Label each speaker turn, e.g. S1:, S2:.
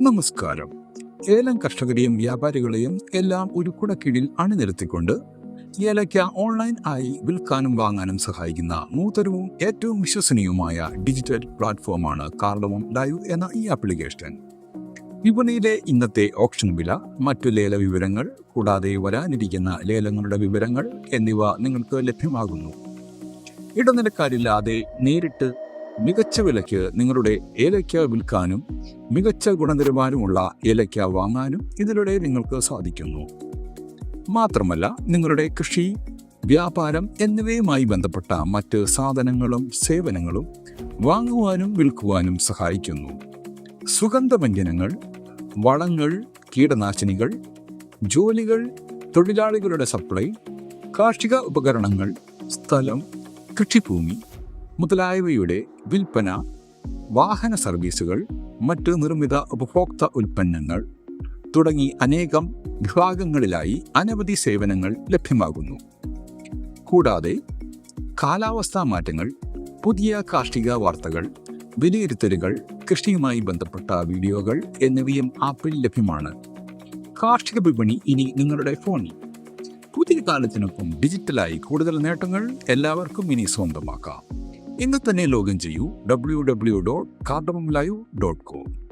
S1: നമസ്കാരം. ഏലം കർഷകരെയും വ്യാപാരികളെയും എല്ലാം ഒരു കുടക്കീഴിൽ അണിനിരത്തിക്കൊണ്ട് ഏലയ്ക്ക ഓൺലൈൻ ആയി വിൽക്കാനും വാങ്ങാനും സഹായിക്കുന്ന നൂതനവും ഏറ്റവും വിശ്വസനീയവുമായ ഡിജിറ്റൽ പ്ലാറ്റ്ഫോമാണ് കാർഡമം ലൈവ് എന്ന ഈ ആപ്ലിക്കേഷൻ. വിപണിയിലെ ഇന്നത്തെ ഓപ്ഷൻ വില, മറ്റു ലേല വിവരങ്ങൾ, കൂടാതെ വരാനിരിക്കുന്ന ലേലങ്ങളുടെ വിവരങ്ങൾ എന്നിവ നിങ്ങൾക്ക് ലഭ്യമാകുന്നു. ഇടനിലക്കാരില്ലാതെ നേരിട്ട് മികച്ച വിലയ്ക്ക് നിങ്ങളുടെ ഏലയ്ക്ക വിൽക്കാനും മികച്ച ഗുണനിലവാരമുള്ള ഏലയ്ക്ക വാങ്ങാനും ഇതിലൂടെ നിങ്ങൾക്ക് സാധിക്കുന്നു. മാത്രമല്ല, നിങ്ങളുടെ കൃഷി, വ്യാപാരം എന്നിവയുമായി ബന്ധപ്പെട്ട മറ്റ് സാധനങ്ങളും സേവനങ്ങളും വാങ്ങുവാനും വിൽക്കുവാനും സഹായിക്കുന്നു. സുഗന്ധവ്യഞ്ജനങ്ങൾ, വളങ്ങൾ, കീടനാശിനികൾ, ജോലികൾ, തൊഴിലാളികളുടെ സപ്ലൈ, കാർഷിക ഉപകരണങ്ങൾ, സ്ഥലം, കൃഷിഭൂമി മുതലായവയുടെ വിൽപ്പന, വാഹന സർവീസുകൾ, മറ്റ് നിർമ്മിത ഉപഭോക്തൃ ഉൽപ്പന്നങ്ങൾ തുടങ്ങി അനേകം വിഭാഗങ്ങളിലായി അനവധി സേവനങ്ങൾ ലഭ്യമാകുന്നു. കൂടാതെ കാലാവസ്ഥാ മാറ്റങ്ങൾ, പുതിയ കാർഷിക വാർത്തകൾ, വിലയിരുത്തലുകൾ, കൃഷിയുമായി ബന്ധപ്പെട്ട വീഡിയോകൾ എന്നിവയും ആപ്പിൽ ലഭ്യമാണ്. കാർഷിക വിപണി ഇനി നിങ്ങളുടെ ഫോണിൽ. പുതിയ കാലത്തിനൊപ്പം ഡിജിറ്റലായി കൂടുതൽ നേട്ടങ്ങൾ എല്ലാവർക്കും ഇനി സ്വന്തമാക്കാം. ഇന്ന് തന്നെ ലോഗിൻ ചെയ്യൂ www.cardamomlive.com.